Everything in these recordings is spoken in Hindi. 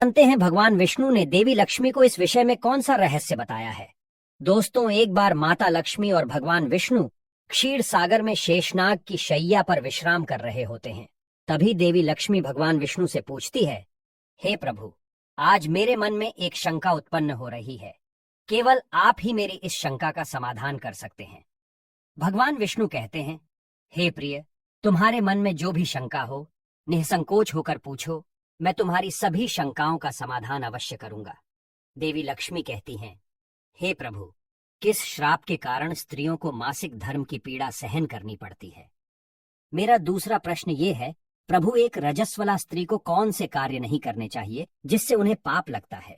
जानते हैं भगवान विष्णु ने देवी लक्ष्मी को इस विषय में कौन सा रहस्य बताया है। दोस्तों, एक बार माता लक्ष्मी और भगवान विष्णु क्षीर सागर में शेषनाग की शैया पर विश्राम कर रहे होते हैं। तभी देवी लक्ष्मी भगवान विष्णु से पूछती है, हे प्रभु, आज मेरे मन में एक शंका उत्पन्न हो रही है। केवल आप ही मेरी इस शंका का समाधान कर सकते हैं। भगवान विष्णु कहते हैं, हे प्रिय, तुम्हारे मन में जो भी शंका हो, निसंकोच होकर पूछो। मैं तुम्हारी सभी शंकाओं का समाधान अवश्य करूंगा। देवी लक्ष्मी कहती हैं, हे प्रभु, किस श्राप के कारण स्त्रियों को मासिक धर्म की पीड़ा सहन करनी पड़ती है? मेरा दूसरा प्रश्न ये है, प्रभु, एक रजस्वला स्त्री को कौन से कार्य नहीं करने चाहिए जिससे उन्हें पाप लगता है?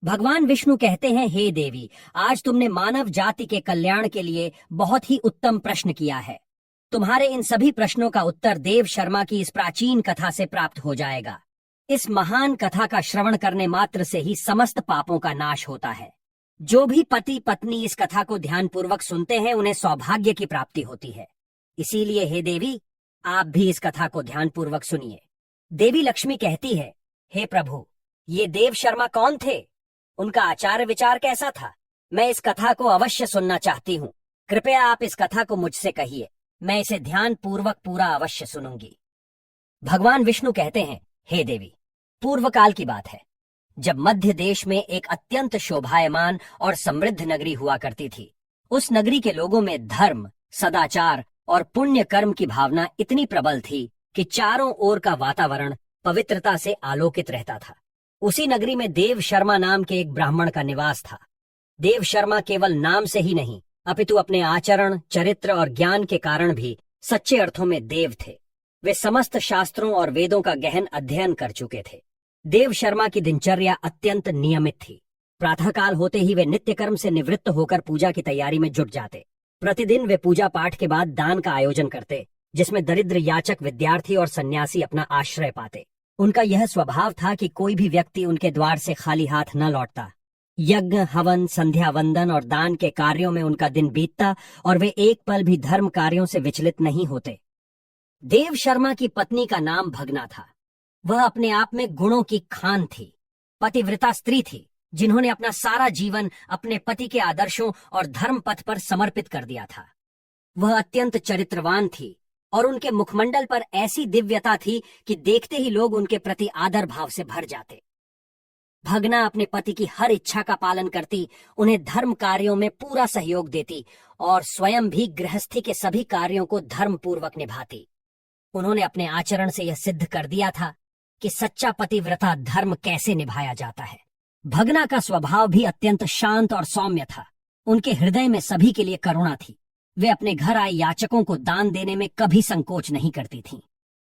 भगवान विष्णु कहते हैं, हे देवी, आज तुमने मानव जाति के कल्याण के लिए बहुत ही उत्तम प्रश्न किया है। तुम्हारे इन सभी प्रश्नों का उत्तर देव शर्मा की इस प्राचीन कथा से प्राप्त हो जाएगा। इस महान कथा का श्रवण करने मात्र से ही समस्त पापों का नाश होता है। जो भी पति पत्नी इस कथा को ध्यानपूर्वक सुनते हैं, उन्हें सौभाग्य की प्राप्ति होती है। इसीलिए हे देवी, आप भी इस कथा को ध्यानपूर्वक सुनिए। देवी लक्ष्मी कहती है, हे प्रभु, ये देव शर्मा कौन थे? उनका आचार विचार कैसा था? मैं इस कथा को अवश्य सुनना चाहती हूँ। कृपया आप इस कथा को मुझसे कहिए, मैं इसे ध्यानपूर्वक पूरा अवश्य सुनूंगी। भगवान विष्णु कहते हैं, हे देवी, पूर्व काल की बात है, जब मध्य देश में एक अत्यंत शोभायमान और समृद्ध नगरी हुआ करती थी। उस नगरी के लोगों में धर्म, सदाचार और पुण्य कर्म की भावना इतनी प्रबल थी कि चारों ओर का वातावरण पवित्रता से आलोकित रहता था। उसी नगरी में देव शर्मा नाम के एक ब्राह्मण का निवास था। देव शर्मा केवल नाम से ही नहीं, अपितु अपने आचरण, चरित्र और ज्ञान के कारण भी सच्चे अर्थों में देव थे। वे समस्त शास्त्रों और वेदों का गहन अध्ययन कर चुके थे। देव शर्मा की दिनचर्या अत्यंत नियमित थी। प्रातःकाल होते ही वे नित्य कर्म से निवृत्त होकर पूजा की तैयारी में जुट जाते। प्रतिदिन वे पूजा पाठ के बाद दान का आयोजन करते, जिसमें दरिद्र याचक, विद्यार्थी और सन्यासी अपना आश्रय पाते। उनका यह स्वभाव था कि कोई भी व्यक्ति उनके द्वार से खाली हाथ न लौटता। यज्ञ, हवन, संध्या वंदन और दान के कार्यों में उनका दिन बीतता और वे एक पल भी धर्म कार्यों से विचलित नहीं होते। देव शर्मा की पत्नी का नाम भगना था। वह अपने आप में गुणों की खान थी। पतिव्रता स्त्री थी, जिन्होंने अपना सारा जीवन अपने पति के आदर्शों और धर्म पथ पर समर्पित कर दिया था। वह अत्यंत चरित्रवान थी और उनके मुखमंडल पर ऐसी दिव्यता थी कि देखते ही लोग उनके प्रति आदर भाव से भर जाते। भगना अपने पति की हर इच्छा का पालन करती, उन्हें धर्म कार्यों में पूरा सहयोग देती और स्वयं भी गृहस्थी के सभी कार्यों को धर्म पूर्वक निभाती। उन्होंने अपने आचरण से यह सिद्ध कर दिया था कि सच्चा पतिव्रता धर्म कैसे निभाया जाता है। भगना का स्वभाव भी अत्यंत शांत और सौम्य था। उनके हृदय में सभी के लिए करुणा थी। वे अपने घर आए याचकों को दान देने में कभी संकोच नहीं करती थीं।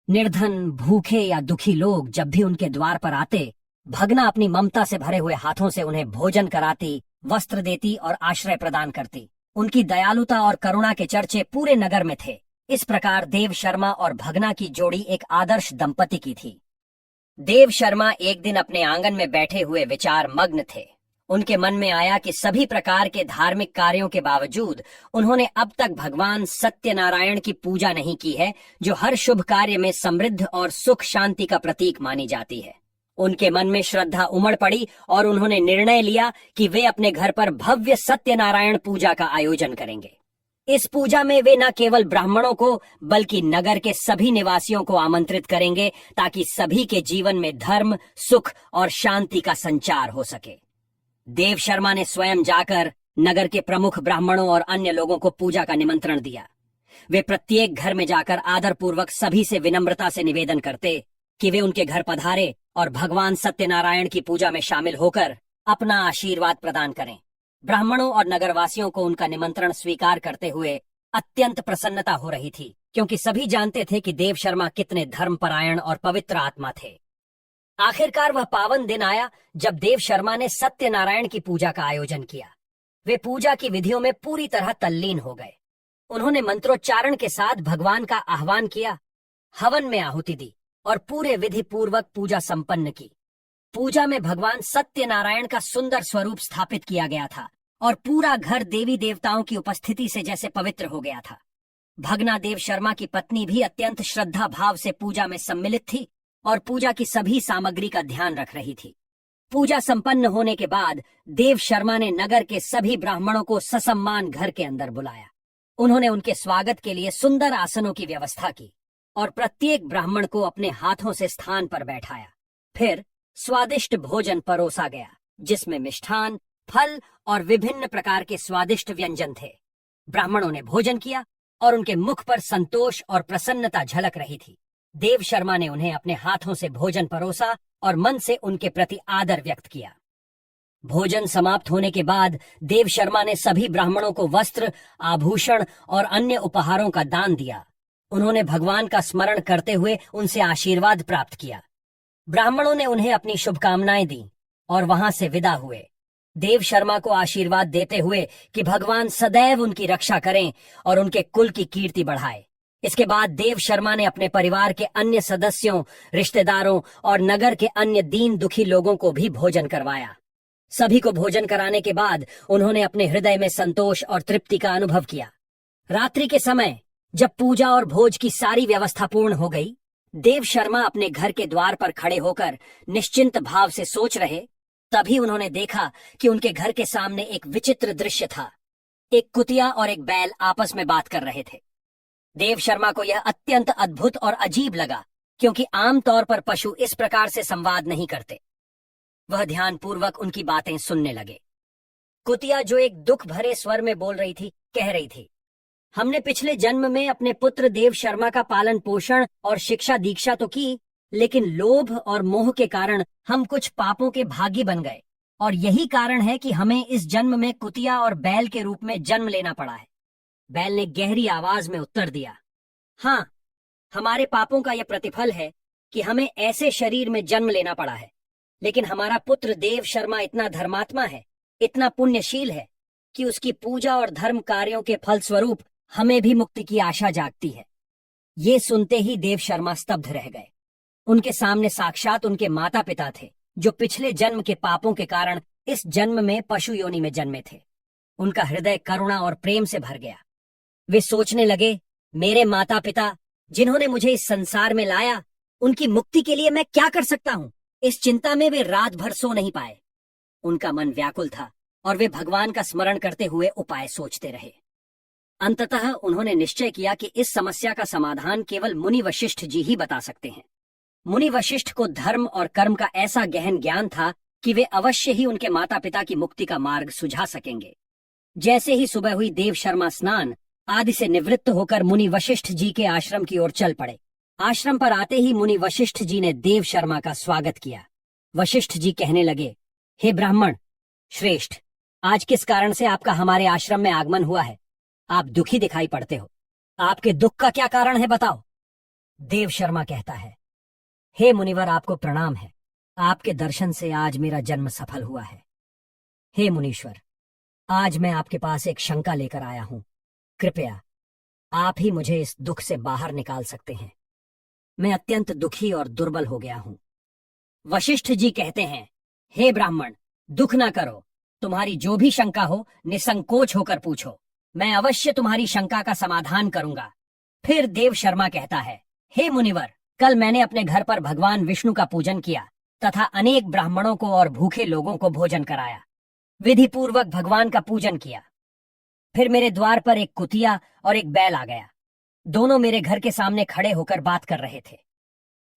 निर्धन, भूखे या दुखी लोग जब भी उनके द्वार पर आते, भगना अपनी ममता से भरे हुए हाथों से उन्हें भोजन कराती, वस्त्र देती और आश्रय प्रदान करती। उनकी दयालुता और करुणा के चर्चे पूरे नगर में थे। इस प्रकार देव शर्मा और भगना की जोड़ी एक आदर्श दंपति की थी। देव शर्मा एक दिन अपने आंगन में बैठे हुए विचार मग्न थे। उनके मन में आया कि सभी प्रकार के धार्मिक कार्यों के बावजूद उन्होंने अब तक भगवान सत्यनारायण की पूजा नहीं की है, जो हर शुभ कार्य में समृद्ध और सुख शांति का प्रतीक मानी जाती है। उनके मन में श्रद्धा उमड़ पड़ी और उन्होंने निर्णय लिया कि वे अपने घर पर भव्य सत्यनारायण पूजा का आयोजन करेंगे। इस पूजा में वे न केवल ब्राह्मणों को बल्कि नगर के सभी निवासियों को आमंत्रित करेंगे, ताकि सभी के जीवन में धर्म, सुख और शांति का संचार हो सके। देव शर्मा ने स्वयं जाकर नगर के प्रमुख ब्राह्मणों और अन्य लोगों को पूजा का निमंत्रण दिया। वे प्रत्येक घर में जाकर आदरपूर्वक सभी से विनम्रता से निवेदन करते कि वे उनके घर पधारे और भगवान सत्यनारायण की पूजा में शामिल होकर अपना आशीर्वाद प्रदान करें। ब्राह्मणों और नगरवासियों को उनका निमंत्रण स्वीकार करते हुए अत्यंत प्रसन्नता हो रही थी, क्योंकि सभी जानते थे कि देव शर्मा कितने धर्मपरायण और पवित्र आत्मा थे। आखिरकार वह पावन दिन आया जब देव शर्मा ने सत्यनारायण की पूजा का आयोजन किया। वे पूजा की विधियों में पूरी तरह तल्लीन हो गए। उन्होंने मंत्रोच्चारण के साथ भगवान का आह्वान किया, हवन में आहुति दी और पूरे विधि पूर्वक पूजा संपन्न की। पूजा में भगवान सत्यनारायण का सुंदर स्वरूप स्थापित किया गया था और पूरा घर देवी देवताओं की उपस्थिति से जैसे पवित्र हो गया था। भगना देव शर्मा की पत्नी भी अत्यंत श्रद्धा भाव से पूजा में सम्मिलित थी और पूजा की सभी सामग्री का ध्यान रख रही थी। पूजा संपन्न होने के बाद देव शर्मा ने नगर के सभी ब्राह्मणों को ससम्मान घर के अंदर बुलाया। उन्होंने उनके स्वागत के लिए सुंदर आसनों की व्यवस्था की और प्रत्येक ब्राह्मण को अपने हाथों से स्थान पर बैठाया। फिर स्वादिष्ट भोजन परोसा गया, जिसमें मिष्ठान, फल और विभिन्न प्रकार के स्वादिष्ट व्यंजन थे। ब्राह्मणों ने भोजन किया और उनके मुख पर संतोष और प्रसन्नता झलक रही थी। देव शर्मा ने उन्हें अपने हाथों से भोजन परोसा और मन से उनके प्रति आदर व्यक्त किया। भोजन समाप्त होने के बाद देव शर्मा ने सभी ब्राह्मणों को वस्त्र, आभूषण और अन्य उपहारों का दान दिया। उन्होंने भगवान का स्मरण करते हुए उनसे आशीर्वाद प्राप्त किया। ब्राह्मणों ने उन्हें अपनी शुभकामनाएं दी और वहां से विदा हुए, देव शर्मा को आशीर्वाद देते हुए कि भगवान सदैव उनकी रक्षा करें और उनके कुल की कीर्ति बढ़ाए। इसके बाद देव शर्मा ने अपने परिवार के अन्य सदस्यों, रिश्तेदारों और नगर के अन्य दीन दुखी लोगों को भी भोजन करवाया। सभी को भोजन कराने के बाद उन्होंने अपने हृदय में संतोष और तृप्ति का अनुभव किया। रात्रि के समय जब पूजा और भोज की सारी व्यवस्था पूर्ण हो गई, देव शर्मा अपने घर के द्वार पर खड़े होकर निश्चिंत भाव से सोच रहे, तभी उन्होंने देखा कि उनके घर के सामने एक विचित्र दृश्य था। एक कुतिया और एक बैल आपस में बात कर रहे थे। देव शर्मा को यह अत्यंत अद्भुत और अजीब लगा, क्योंकि आमतौर पर पशु इस प्रकार से संवाद नहीं करते। वह ध्यानपूर्वक उनकी बातें सुनने लगे। कुतिया, जो एक दुख भरे स्वर में बोल रही थी, कह रही थी, हमने पिछले जन्म में अपने पुत्र देव शर्मा का पालन पोषण और शिक्षा दीक्षा तो की, लेकिन लोभ और मोह के कारण हम कुछ पापों के भागी बन गए, और यही कारण है कि हमें इस जन्म में कुतिया और बैल के रूप में जन्म लेना पड़ा है। बैल ने गहरी आवाज में उत्तर दिया, हाँ, हमारे पापों का यह प्रतिफल है कि हमें ऐसे शरीर में जन्म लेना पड़ा है, लेकिन हमारा पुत्र देव शर्मा इतना धर्मात्मा है, इतना पुण्यशील है कि उसकी पूजा और धर्म कार्यों के फलस्वरूप हमें भी मुक्ति की आशा जागती है। ये सुनते ही देव शर्मा स्तब्ध रह गए। उनके सामने साक्षात उनके माता पिता थे, जो पिछले जन्म के पापों के कारण इस जन्म में पशु योनि में जन्मे थे। उनका हृदय करुणा और प्रेम से भर गया। वे सोचने लगे, मेरे माता पिता जिन्होंने मुझे इस संसार में लाया, उनकी मुक्ति के लिए मैं क्या कर सकता हूँ। इस चिंता में वे रात भर सो नहीं पाए। उनका मन व्याकुल था और वे भगवान का स्मरण करते हुए उपाय सोचते रहे। अंततः उन्होंने निश्चय किया कि इस समस्या का समाधान केवल मुनि वशिष्ठ जी ही बता सकते हैं। मुनि वशिष्ठ को धर्म और कर्म का ऐसा गहन ज्ञान था कि वे अवश्य ही उनके माता पिता की मुक्ति का मार्ग सुझा सकेंगे। जैसे ही सुबह हुई, देव शर्मा स्नान आदि से निवृत्त होकर मुनि वशिष्ठ जी के आश्रम की ओर चल पड़े। आश्रम पर आते ही मुनि वशिष्ठ जी ने देव शर्मा का स्वागत किया। वशिष्ठ जी कहने लगे, हे ब्राह्मण श्रेष्ठ, आज किस कारण से आपका हमारे आश्रम में आगमन हुआ है? आप दुखी दिखाई पड़ते हो। आपके दुख का क्या कारण है, बताओ। देव शर्मा कहता है, हे मुनिवर, आपको प्रणाम है। आपके दर्शन से आज मेरा जन्म सफल हुआ है। हे मुनीश्वर, आज मैं आपके पास एक शंका लेकर आया हूं। कृपया आप ही मुझे इस दुख से बाहर निकाल सकते हैं। मैं अत्यंत दुखी और दुर्बल हो गया हूं। वशिष्ठ जी कहते हैं, हे ब्राह्मण, दुख ना करो। तुम्हारी जो भी शंका हो, निसंकोच होकर पूछो। मैं अवश्य तुम्हारी शंका का समाधान करूंगा। फिर देव शर्मा कहता है, हे मुनिवर, कल मैंने अपने घर पर भगवान विष्णु का पूजन किया तथा अनेक ब्राह्मणों को और भूखे लोगों को भोजन कराया। विधि पूर्वक भगवान का पूजन किया। फिर मेरे द्वार पर एक कुतिया और एक बैल आ गया। दोनों मेरे घर के सामने खड़े होकर बात कर रहे थे।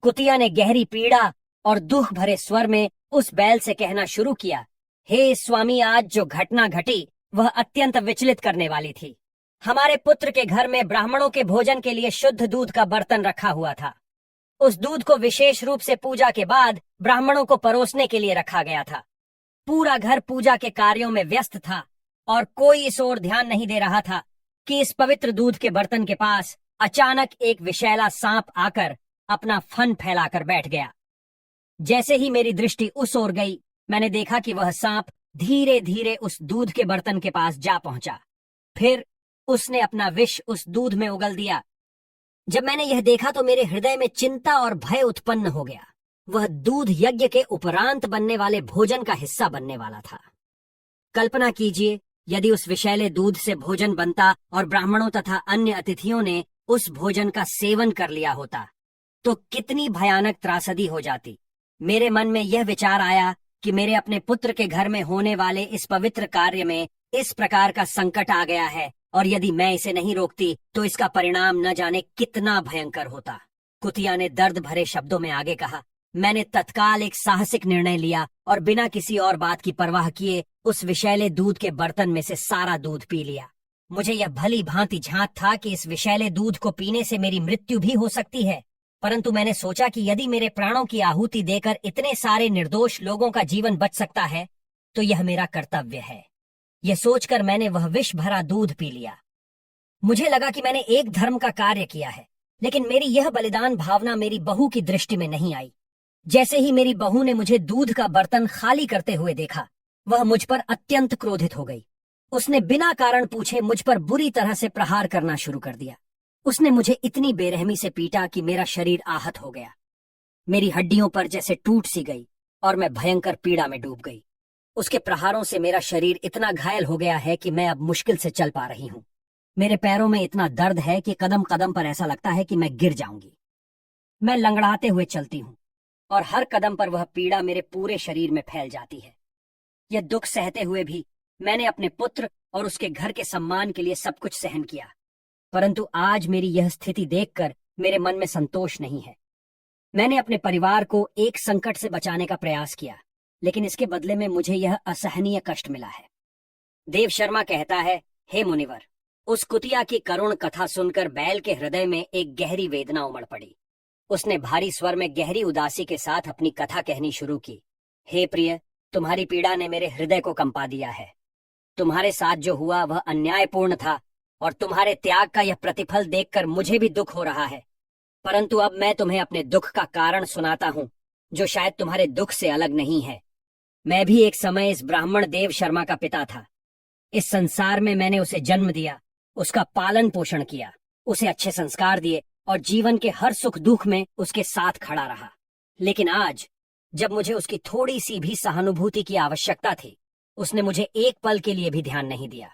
कुतिया ने गहरी पीड़ा और दुख भरे स्वर में उस बैल से कहना शुरू किया, हे स्वामी, आज जो घटना घटी वह अत्यंत विचलित करने वाली थी। हमारे पुत्र के घर में ब्राह्मणों के भोजन के लिए शुद्ध दूध का बर्तन रखा हुआ था। उस दूध को विशेष रूप से पूजा के बाद ब्राह्मणों को परोसने के लिए रखा गया था। पूरा घर पूजा के कार्यों में व्यस्त था और कोई इस ओर ध्यान नहीं दे रहा था कि इस पवित्र दूध के बर्तन के पास अचानक एक विषैला सांप आकर अपना फन फैलाकर बैठ गया। जैसे ही मेरी दृष्टि उस ओर गई, मैंने देखा कि वह सांप धीरे धीरे उस दूध के बर्तन के पास जा पहुंचा। फिर उसने अपना विष उस दूध में उगल दिया। जब मैंने यह देखा तो मेरे हृदय में चिंता और भय उत्पन्न हो गया। वह दूध यज्ञ के उपरांत बनने वाले भोजन का हिस्सा बनने वाला था। कल्पना कीजिए, यदि उस विषैले दूध से भोजन बनता और ब्राह्मणों तथा अन्य अतिथियों ने उस भोजन का सेवन कर लिया होता, तो कितनी भयानक त्रासदी हो जाती। मेरे मन में यह विचार आया कि मेरे अपने पुत्र के घर में होने वाले इस पवित्र कार्य में इस प्रकार का संकट आ गया है, और यदि मैं इसे नहीं रोकती तो इसका परिणाम न जाने कितना भयंकर होता। कुतिया ने दर्द भरे शब्दों में आगे कहा, मैंने तत्काल एक साहसिक निर्णय लिया और बिना किसी और बात की परवाह किए उस विषैले दूध के बर्तन में से सारा दूध पी लिया। मुझे यह भली भांति झांक था कि इस विषैले दूध को पीने से मेरी मृत्यु भी हो सकती है, परंतु मैंने सोचा कि यदि मेरे प्राणों की आहुति देकर इतने सारे निर्दोष लोगों का जीवन बच सकता है तो यह मेरा कर्तव्य है। यह सोचकर मैंने वह विष भरा दूध पी लिया। मुझे लगा कि मैंने एक धर्म का कार्य किया है, लेकिन मेरी यह बलिदान भावना मेरी बहू की दृष्टि में नहीं आई। जैसे ही मेरी बहू ने मुझे दूध का बर्तन खाली करते हुए देखा, वह मुझ पर अत्यंत क्रोधित हो गई। उसने बिना कारण पूछे मुझ पर बुरी तरह से प्रहार करना शुरू कर दिया। उसने मुझे इतनी बेरहमी से पीटा कि मेरा शरीर आहत हो गया। मेरी हड्डियों पर जैसे टूट सी गई और मैं भयंकर पीड़ा में डूब गई। उसके प्रहारों से मेरा शरीर इतना घायल हो गया है कि मैं अब मुश्किल से चल पा रही हूं। मेरे पैरों में इतना दर्द है कि कदम कदम पर ऐसा लगता है कि मैं गिर जाऊंगी। मैं लंगड़ाते हुए चलती हूँ और हर कदम पर वह पीड़ा मेरे पूरे शरीर में फैल जाती है। यह दुख सहते हुए भी मैंने अपने पुत्र और उसके घर के सम्मान के लिए सब कुछ सहन किया, परंतु आज मेरी यह स्थिति देखकर मेरे मन में संतोष नहीं है। मैंने अपने परिवार को एक संकट से बचाने का प्रयास किया, लेकिन इसके बदले में मुझे यह असहनीय कष्ट मिला है। देव शर्मा कहता है, हे मुनिवर, उस कुतिया की करुण कथा सुनकर बैल के हृदय में एक गहरी वेदना उमड़ पड़ी। उसने भारी स्वर में गहरी उदासी के साथ अपनी कथा कहनी शुरू की। हे प्रिय, तुम्हारी पीड़ा ने मेरे हृदय को कंपा दिया है। तुम्हारे साथ जो हुआ वह अन्यायपूर्ण था और तुम्हारे त्याग का यह प्रतिफल देखकर मुझे भी दुख हो रहा है। परंतु अब मैं तुम्हें अपने दुख का कारण सुनाता हूँ, जो शायद तुम्हारे दुख से अलग नहीं है। मैं भी एक समय इस ब्राह्मण देव शर्मा का पिता था। इस संसार में मैंने उसे जन्म दिया, उसका पालन पोषण किया, उसे अच्छे संस्कार दिए और जीवन के हर सुख दुख में उसके साथ खड़ा रहा। लेकिन आज जब मुझे उसकी थोड़ी सी भी सहानुभूति की आवश्यकता थी, उसने मुझे एक पल के लिए भी ध्यान नहीं दिया।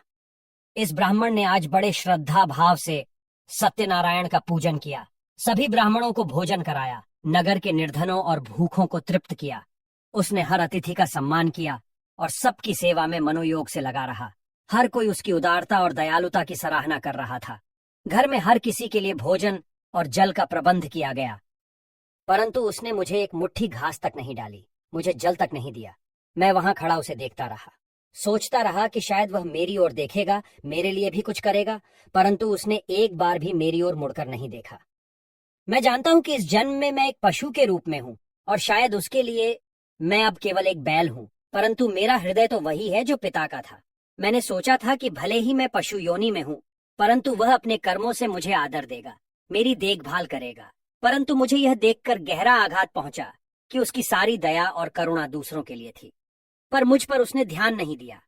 इस ब्राह्मण ने आज बड़े श्रद्धा भाव से सत्यनारायण का पूजन किया, सभी ब्राह्मणों को भोजन कराया, नगर के निर्धनों और भूखों को तृप्त किया। उसने हर अतिथि का सम्मान किया और सबकी सेवा में मनोयोग से लगा रहा। हर कोई उसकी उदारता और दयालुता की सराहना कर रहा था। घर में हर किसी के लिए भोजन और जल का प्रबंध किया गया, परंतु उसने मुझे एक मुट्ठी घास तक नहीं डाली, मुझे जल तक नहीं दिया। मैं वहां खड़ा उसे देखता रहा, सोचता रहा कि शायद वह मेरी ओर देखेगा, मेरे लिए भी कुछ करेगा, परंतु उसने एक बार भी मेरी ओर मुड़कर नहीं देखा। मैं जानता हूं कि इस जन्म में मैं एक पशु के रूप में हूं और शायद उसके लिए मैं अब केवल एक बैल हूं, परंतु मेरा हृदय तो वही है जो पिता का था। मैंने सोचा था कि भले ही मैं पशु योनि में हूं, परंतु वह अपने कर्मों से मुझे आदर देगा, मेरी देखभाल करेगा। परंतु मुझे यह देखकर गहरा आघात पहुंचा कि उसकी सारी दया और करुणा दूसरों के लिए थी, पर मुझ पर उसने ध्यान नहीं दिया।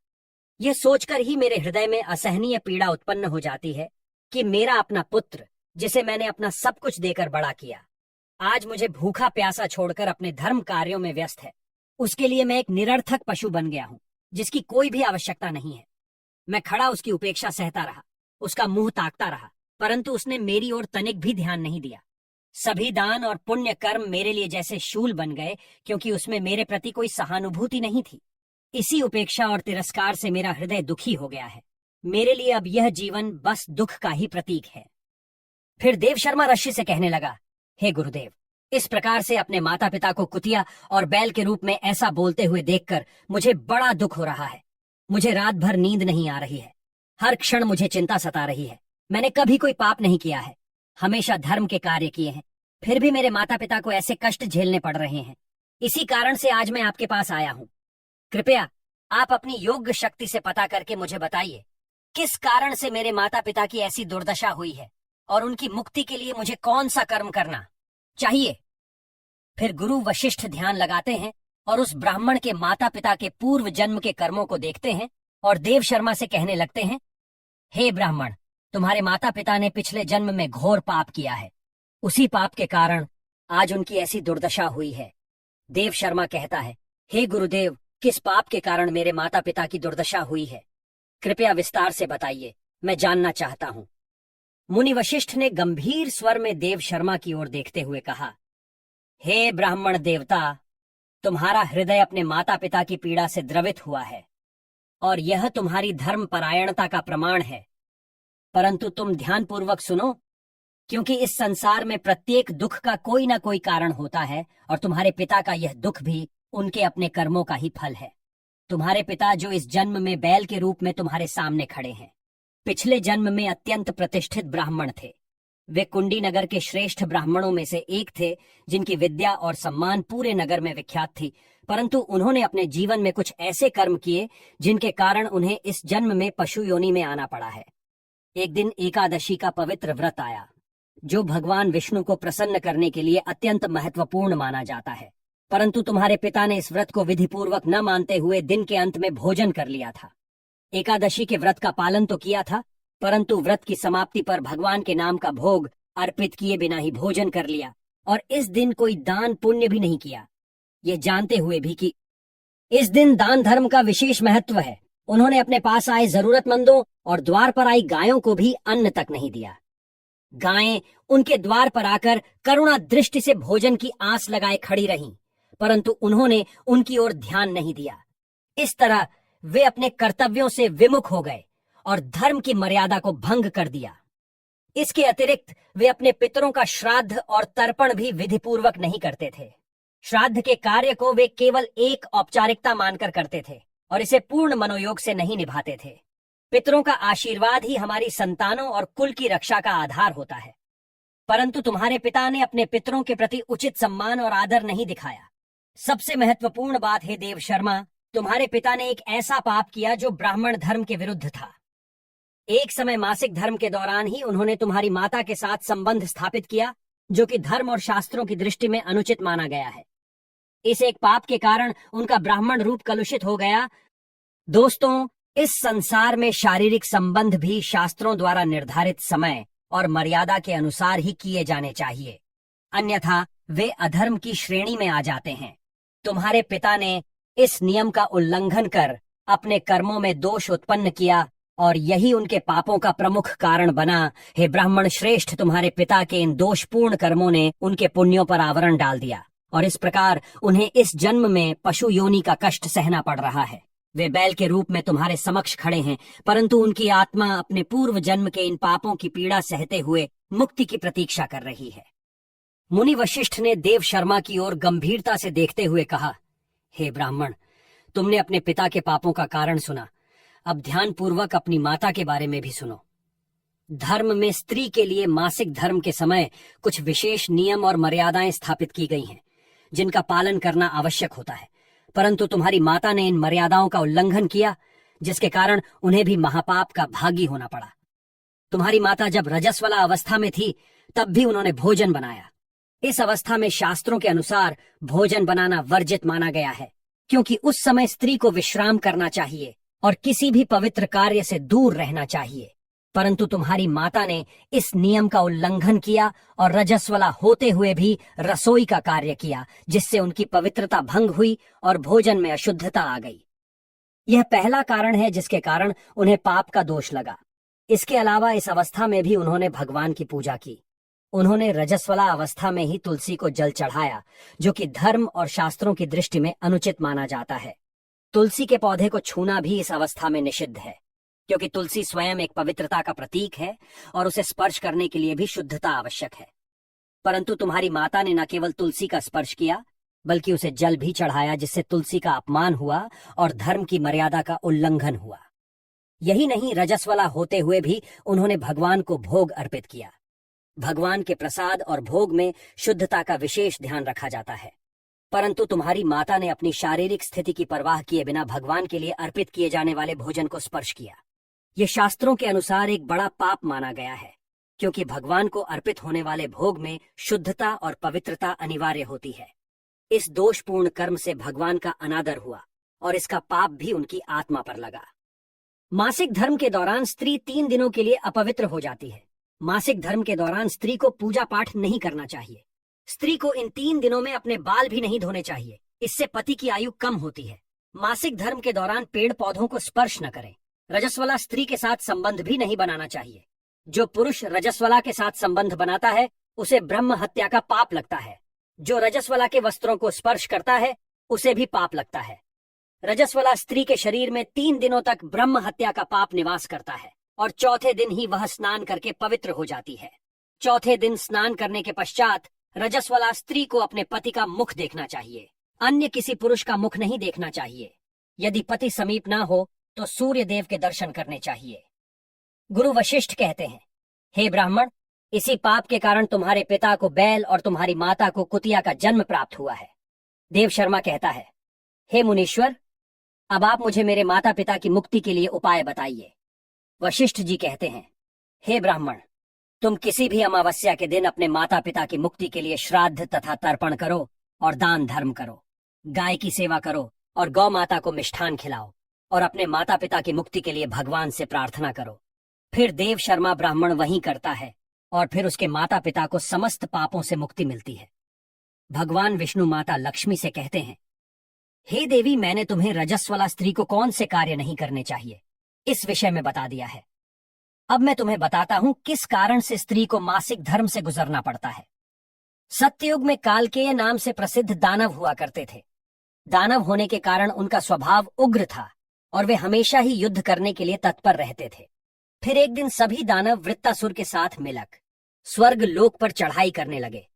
यह सोचकर ही मेरे हृदय में असहनीय पीड़ा उत्पन्न हो जाती है कि मेरा अपना पुत्र, जिसे मैंने अपना सब कुछ देकर बड़ा किया, आज मुझे भूखा प्यासा छोड़कर अपने धर्म कार्यों में व्यस्त है। उसके लिए मैं एक निरर्थक पशु बन गया हूं, जिसकी कोई भी आवश्यकता नहीं है। मैं खड़ा उसकी उपेक्षा सहता रहा, उसका मुंह ताकता रहा, परंतु उसने मेरी ओर तनिक भी ध्यान नहीं दिया। सभी दान और पुण्य कर्म मेरे लिए जैसे शूल बन गए, क्योंकि उसमें मेरे प्रति कोई सहानुभूति नहीं थी। इसी उपेक्षा और तिरस्कार से मेरा हृदय दुखी हो गया है। मेरे लिए अब यह जीवन बस दुख का ही प्रतीक है। फिर देव शर्मा ऋषि से कहने लगा, हे गुरुदेव, इस प्रकार से अपने माता पिता को कुतिया और बैल के रूप में ऐसा बोलते हुए देखकर मुझे बड़ा दुख हो रहा है। मुझे रात भर नींद नहीं आ रही है, हर क्षण मुझे चिंता सता रही है। मैंने कभी कोई पाप नहीं किया है, हमेशा धर्म के कार्य किए हैं, फिर भी मेरे माता पिता को ऐसे कष्ट झेलने पड़ रहे हैं। इसी कारण से आज मैं आपके पास आया हूँ। कृपया आप अपनी योग्य शक्ति से पता करके मुझे बताइए, किस कारण से मेरे माता पिता की ऐसी दुर्दशा हुई है और उनकी मुक्ति के लिए मुझे कौन सा कर्म करना चाहिए। फिर गुरु वशिष्ठ ध्यान लगाते हैं और उस ब्राह्मण के माता पिता के पूर्व जन्म के कर्मों को देखते हैं और देव शर्मा से कहने लगते हैं, हे ब्राह्मण, तुम्हारे माता पिता ने पिछले जन्म में घोर पाप किया है, उसी पाप के कारण आज उनकी ऐसी दुर्दशा हुई है। देव शर्मा कहता है, हे गुरुदेव, किस पाप के कारण मेरे माता पिता की दुर्दशा हुई है? कृपया विस्तार से बताइए, मैं जानना चाहता हूँ। मुनि वशिष्ठ ने गंभीर स्वर में देव शर्मा की ओर देखते हुए कहा, हे ब्राह्मण देवता, तुम्हारा हृदय अपने माता पिता की पीड़ा से द्रवित हुआ है और यह तुम्हारी धर्म परायणता का प्रमाण है। परंतु तुम ध्यानपूर्वक सुनो, क्योंकि इस संसार में प्रत्येक दुख का कोई ना कोई कारण होता है और तुम्हारे पिता का यह दुख भी उनके अपने कर्मों का ही फल है। तुम्हारे पिता जो इस जन्म में बैल के रूप में तुम्हारे सामने खड़े हैं, पिछले जन्म में अत्यंत प्रतिष्ठित ब्राह्मण थे। वे कुंडी नगर के श्रेष्ठ ब्राह्मणों में से एक थे, जिनकी विद्या और सम्मान पूरे नगर में विख्यात थी। परंतु उन्होंने अपने जीवन में कुछ ऐसे कर्म किए जिनके कारण उन्हें इस जन्म में पशु योनि में आना पड़ा है। एक दिन एकादशी का पवित्र व्रत आया, जो भगवान विष्णु को प्रसन्न करने के लिए अत्यंत महत्वपूर्ण माना जाता है। परंतु तुम्हारे पिता ने इस व्रत को विधिपूर्वक न मानते हुए दिन के अंत में भोजन कर लिया था। एकादशी के व्रत का पालन तो किया था, परंतु व्रत की समाप्ति पर भगवान के नाम का भोग अर्पित किए बिना ही भोजन कर लिया और इस दिन कोई दान पुण्य भी नहीं किया, ये जानते हुए भी कि इस दिन दान धर्म का विशेष महत्व है। उन्होंने अपने पास आए जरूरतमंदों और द्वार पर आई गायों को भी अन्न तक नहीं दिया। गायें उनके द्वार पर आकर करुणा दृष्टि से भोजन की आस लगाए खड़ी रहीं, परंतु उन्होंने उनकी ओर ध्यान नहीं दिया। इस तरह वे अपने कर्तव्यों से विमुख हो गए और धर्म की मर्यादा को भंग कर दिया। इसके अतिरिक्त वे अपने पितरों का श्राद्ध और तर्पण भी विधिपूर्वक नहीं करते थे। श्राद्ध के कार्य को वे केवल एक औपचारिकता मानकर करते थे और इसे पूर्ण मनोयोग से नहीं निभाते थे। पितरों का आशीर्वाद ही हमारी संतानों और कुल की रक्षा का आधार होता है, परंतु तुम्हारे पिता ने अपने पितरों के प्रति उचित सम्मान और आदर नहीं दिखाया। सबसे महत्वपूर्ण बात है देव शर्मा, तुम्हारे पिता ने एक ऐसा पाप किया जो ब्राह्मण धर्म के विरुद्ध था। एक समय मासिक धर्म के दौरान ही उन्होंने तुम्हारी माता के साथ संबंध स्थापित किया, जो कि धर्म और शास्त्रों की दृष्टि में अनुचित माना गया है। इस एक पाप के कारण उनका ब्राह्मण रूप कलुषित हो गया। दोस्तों, इस संसार में शारीरिक संबंध भी शास्त्रों द्वारा निर्धारित समय और मर्यादा के अनुसार ही किए जाने चाहिए, अन्यथा वे अधर्म की श्रेणी में आ जाते हैं। तुम्हारे पिता ने इस नियम का उल्लंघन कर अपने कर्मों में दोष उत्पन्न किया और यही उनके पापों का प्रमुख कारण बना। हे ब्राह्मण श्रेष्ठ, तुम्हारे पिता के इन दोषपूर्ण कर्मों ने उनके पुण्यों पर आवरण डाल दिया और इस प्रकार उन्हें इस जन्म में पशु योनि का कष्ट सहना पड़ रहा है। वे बैल के रूप में तुम्हारे समक्ष खड़े हैं, परंतु उनकी आत्मा अपने पूर्व जन्म के इन पापों की पीड़ा सहते हुए मुक्ति की प्रतीक्षा कर रही है। मुनि वशिष्ठ ने देव शर्मा की ओर गंभीरता से देखते हुए कहा, हे ब्राह्मण, तुमने अपने पिता के पापों का कारण सुना, अब ध्यानपूर्वक अपनी माता के बारे में भी सुनो। धर्म में स्त्री के लिए मासिक धर्म के समय कुछ विशेष नियम और मर्यादाएं स्थापित की गई हैं, जिनका पालन करना आवश्यक होता है, परंतु तुम्हारी माता ने इन मर्यादाओं का उल्लंघन किया, जिसके कारण उन्हें भी महापाप का भागी होना पड़ा। तुम्हारी माता जब रजस्वला अवस्था में थी, तब भी उन्होंने भोजन बनाया। इस अवस्था में शास्त्रों के अनुसार भोजन बनाना वर्जित माना गया है, क्योंकि उस समय स्त्री को विश्राम करना चाहिए और किसी भी पवित्र कार्य से दूर रहना चाहिए। परंतु तुम्हारी माता ने इस नियम का उल्लंघन किया और रजस्वला होते हुए भी रसोई का कार्य किया, जिससे उनकी पवित्रता भंग हुई और भोजन में अशुद्धता आ गई। यह पहला कारण है जिसके कारण उन्हें पाप का दोष लगा। इसके अलावा इस अवस्था में भी उन्होंने भगवान की पूजा की। उन्होंने रजस्वला अवस्था में ही तुलसी को जल चढ़ाया, जो कि धर्म और शास्त्रों की दृष्टि में अनुचित माना जाता है। तुलसी के पौधे को छूना भी इस अवस्था में निषिद्ध है, क्योंकि तुलसी स्वयं एक पवित्रता का प्रतीक है और उसे स्पर्श करने के लिए भी शुद्धता आवश्यक है। परंतु तुम्हारी माता ने न केवल तुलसी का स्पर्श किया, बल्कि उसे जल भी चढ़ाया, जिससे तुलसी का अपमान हुआ और धर्म की मर्यादा का उल्लंघन हुआ। यही नहीं, रजस्वला होते हुए भी उन्होंने भगवान को भोग अर्पित किया। भगवान के प्रसाद और भोग में शुद्धता का विशेष ध्यान रखा जाता है, परंतु तुम्हारी माता ने अपनी शारीरिक स्थिति की परवाह किए बिना भगवान के लिए अर्पित किए जाने वाले भोजन को स्पर्श किया। यह शास्त्रों के अनुसार एक बड़ा पाप माना गया है, क्योंकि भगवान को अर्पित होने वाले भोग में शुद्धता और पवित्रता अनिवार्य होती है। इस दोषपूर्ण कर्म से भगवान का अनादर हुआ और इसका पाप भी उनकी आत्मा पर लगा। मासिक धर्म के दौरान स्त्री 3 दिनों के लिए अपवित्र हो जाती है। मासिक धर्म के दौरान स्त्री को पूजा पाठ नहीं करना चाहिए। स्त्री को इन 3 दिनों में अपने बाल भी नहीं धोने चाहिए, इससे पति की आयु कम होती है। मासिक धर्म के दौरान पेड़ पौधों को स्पर्श न करें। रजस्वला स्त्री के साथ संबंध भी नहीं बनाना चाहिए। जो पुरुष रजस्वला के साथ संबंध बनाता है उसे ब्रह्म हत्या का पाप लगता है। जो रजस्वला के वस्त्रों को स्पर्श करता है उसे भी पाप लगता है। रजस्वला स्त्री के शरीर में 3 दिनों तक ब्रह्म हत्या का पाप निवास करता है और चौथे दिन ही वह स्नान करके पवित्र हो जाती है। चौथे दिन स्नान करने के पश्चात रजस्वला स्त्री को अपने पति का मुख देखना चाहिए, अन्य किसी पुरुष का मुख नहीं देखना चाहिए। यदि पति समीप ना हो तो सूर्य देव के दर्शन करने चाहिए। गुरु वशिष्ठ कहते हैं, हे ब्राह्मण, इसी पाप के कारण तुम्हारे पिता को बैल और तुम्हारी माता को कुतिया का जन्म प्राप्त हुआ है। देव शर्मा कहता है, हे मुनीश्वर, अब आप मुझे मेरे माता पिता की मुक्ति के लिए उपाय बताइए। वशिष्ठ जी कहते हैं, हे ब्राह्मण, तुम किसी भी अमावस्या के दिन अपने माता पिता की मुक्ति के लिए श्राद्ध तथा तर्पण करो और दान धर्म करो, गाय की सेवा करो और गौ माता को मिष्ठान खिलाओ और अपने माता पिता की मुक्ति के लिए भगवान से प्रार्थना करो। फिर देव शर्मा ब्राह्मण वही करता है और फिर उसके माता पिता को समस्त पापों से मुक्ति मिलती है। भगवान विष्णु माता लक्ष्मी से कहते हैं, हे देवी, मैंने तुम्हें रजस्वला स्त्री को कौन से कार्य नहीं करने चाहिए इस विषय में बता दिया है। अब मैं तुम्हें बताता हूं किस कारण से स्त्री को मासिक धर्म से गुजरना पड़ता है। सत्ययुग में कालकेय नाम से प्रसिद्ध दानव हुआ करते थे। दानव होने के कारण उनका स्वभाव उग्र था और वे हमेशा ही युद्ध करने के लिए तत्पर रहते थे। फिर एक दिन सभी दानव वृत्तासुर के साथ मिलकर स्वर्ग लोक पर चढ़ाई करने लगे।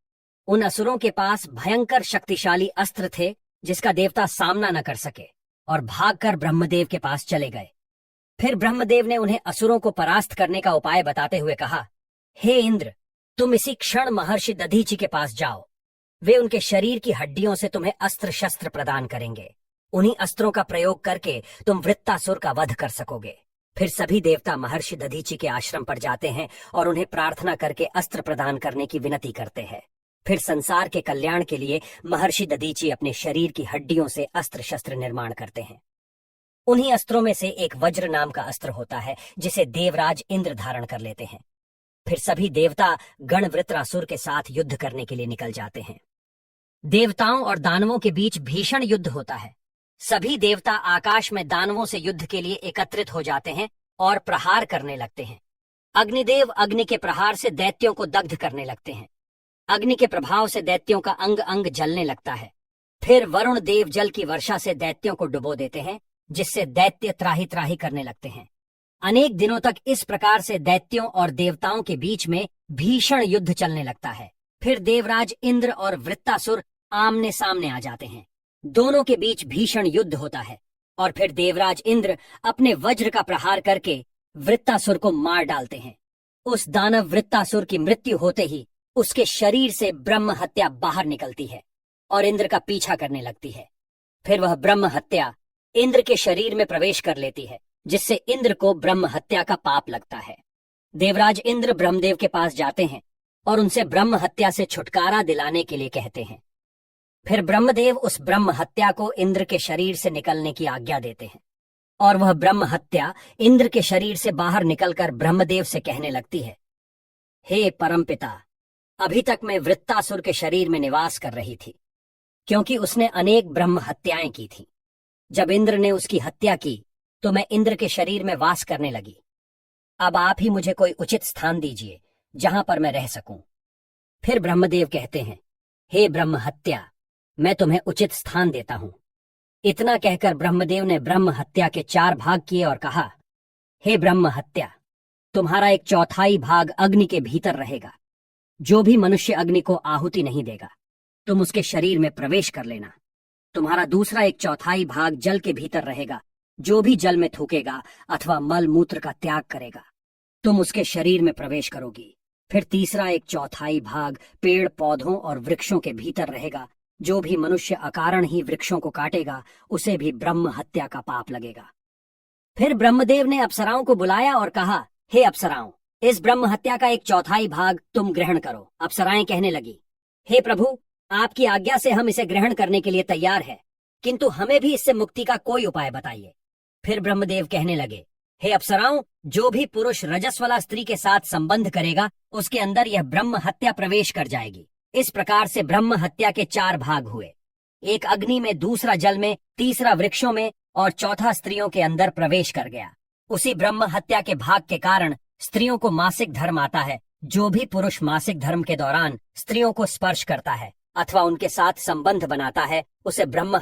उन असुरों के पास भयंकर शक्तिशाली अस्त्र थे जिसका देवता सामना न कर सके और भागकर ब्रह्मदेव के पास चले गए। फिर ब्रह्मदेव ने उन्हें असुरों को परास्त करने का उपाय बताते हुए कहा, हे इंद्र, तुम इसी क्षण महर्षि दधीचि के पास जाओ। वे उनके शरीर की हड्डियों से तुम्हें अस्त्र शस्त्र प्रदान करेंगे। उन्हीं अस्त्रों का प्रयोग करके तुम वृत्तासुर का वध कर सकोगे। फिर सभी देवता महर्षि दधीचि के आश्रम पर जाते हैं और उन्हें प्रार्थना करके अस्त्र प्रदान करने की विनती करते हैं। फिर संसार के कल्याण के लिए महर्षि दधीचि अपने शरीर की हड्डियों से अस्त्र शस्त्र निर्माण करते हैं। उन्हीं अस्त्रों में से एक वज्र नाम का अस्त्र होता है जिसे देवराज इंद्र धारण कर लेते हैं। फिर सभी देवता गण वृत्रासुर के साथ युद्ध करने के लिए निकल जाते हैं। देवताओं और दानवों के बीच भीषण युद्ध होता है। सभी देवता आकाश में दानवों से युद्ध के लिए एकत्रित हो जाते हैं और प्रहार करने लगते हैं। अग्निदेव अग्नि के प्रहार से दैत्यों को दग्ध करने लगते हैं। अग्नि के प्रभाव से दैत्यों का अंग अंग जलने लगता है। फिर वरुण देव जल की वर्षा से दैत्यों को डुबो देते हैं, जिससे दैत्य त्राही त्राही करने लगते हैं। अनेक दिनों तक इस प्रकार से दैत्यों और देवताओं के बीच में भीषण युद्ध चलने लगता है। फिर देवराज इंद्र और वृत्तासुर आमने सामने आ जाते हैं। दोनों के बीच भीषण युद्ध होता है और फिर देवराज इंद्र अपने वज्र का प्रहार करके वृत्तासुर को मार डालते हैं। उस दानव वृत्तासुर की मृत्यु होते ही उसके शरीर से ब्रह्म हत्या बाहर निकलती है और इंद्र का पीछा करने लगती है। फिर वह ब्रह्म हत्या इंद्र के शरीर में प्रवेश कर लेती है, जिससे इंद्र को ब्रह्म हत्या का पाप लगता है। देवराज इंद्र ब्रह्मदेव के पास जाते हैं और उनसे ब्रह्म हत्या से छुटकारा दिलाने के लिए कहते हैं। फिर ब्रह्मदेव उस ब्रह्म हत्या को इंद्र के शरीर से निकलने की आज्ञा देते हैं और वह ब्रह्म हत्या इंद्र के शरीर से बाहर निकलकर ब्रह्मदेव से कहने लगती है, हे परमपिता, अभी तक मैं वृत्तासुर के शरीर में निवास कर रही थी, क्योंकि उसने अनेक ब्रह्म हत्याएं की थी। जब इंद्र ने उसकी हत्या की तो मैं इंद्र के शरीर में वास करने लगी। अब आप ही मुझे कोई उचित स्थान दीजिए जहां पर मैं रह सकूं। फिर ब्रह्मदेव कहते हैं, हे ब्रह्म हत्या, मैं तुम्हें उचित स्थान देता हूं। इतना कहकर ब्रह्मदेव ने ब्रह्म हत्या के 4 भाग किए और कहा, हे ब्रह्म हत्या, तुम्हारा 1/4 भाग अग्नि के भीतर रहेगा। जो भी मनुष्य अग्नि को आहुति नहीं देगा, तुम उसके शरीर में प्रवेश कर लेना। तुम्हारा दूसरा 1/4 भाग जल के भीतर रहेगा। जो भी जल में थूकेगा अथवा मल मूत्र का त्याग करेगा, तुम उसके शरीर में प्रवेश करोगी। फिर तीसरा 1/4 भाग पेड़ पौधों और वृक्षों के भीतर रहेगा। जो भी मनुष्य अकारण ही वृक्षों को काटेगा, उसे भी ब्रह्म हत्या का पाप लगेगा। फिर ब्रह्मदेव ने अप्सराओं को बुलाया और कहा, हे अप्सराओं, इस ब्रह्म हत्या का 1/4 भाग तुम ग्रहण करो। अप्सराएं कहने लगी, हे प्रभु, आपकी आज्ञा से हम इसे ग्रहण करने के लिए तैयार है, किंतु हमें भी इससे मुक्ति का कोई उपाय बताइए। फिर ब्रह्मदेव कहने लगे, हे अप्सराओं, जो भी पुरुष रजस्वला स्त्री के साथ संबंध करेगा, उसके अंदर यह ब्रह्म हत्या प्रवेश कर जाएगी। इस प्रकार से ब्रह्म हत्या के 4 भाग हुए। एक अग्नि में, दूसरा जल में, तीसरा वृक्षों में और चौथा स्त्रियों के अंदर प्रवेश कर गया। उसी ब्रह्म हत्या के भाग के कारण स्त्रियों को मासिक धर्म आता है। जो भी पुरुष मासिक धर्म के दौरान स्त्रियों को स्पर्श करता है अथवा उनके साथ संबंध बनाता है उसे ब्रह्म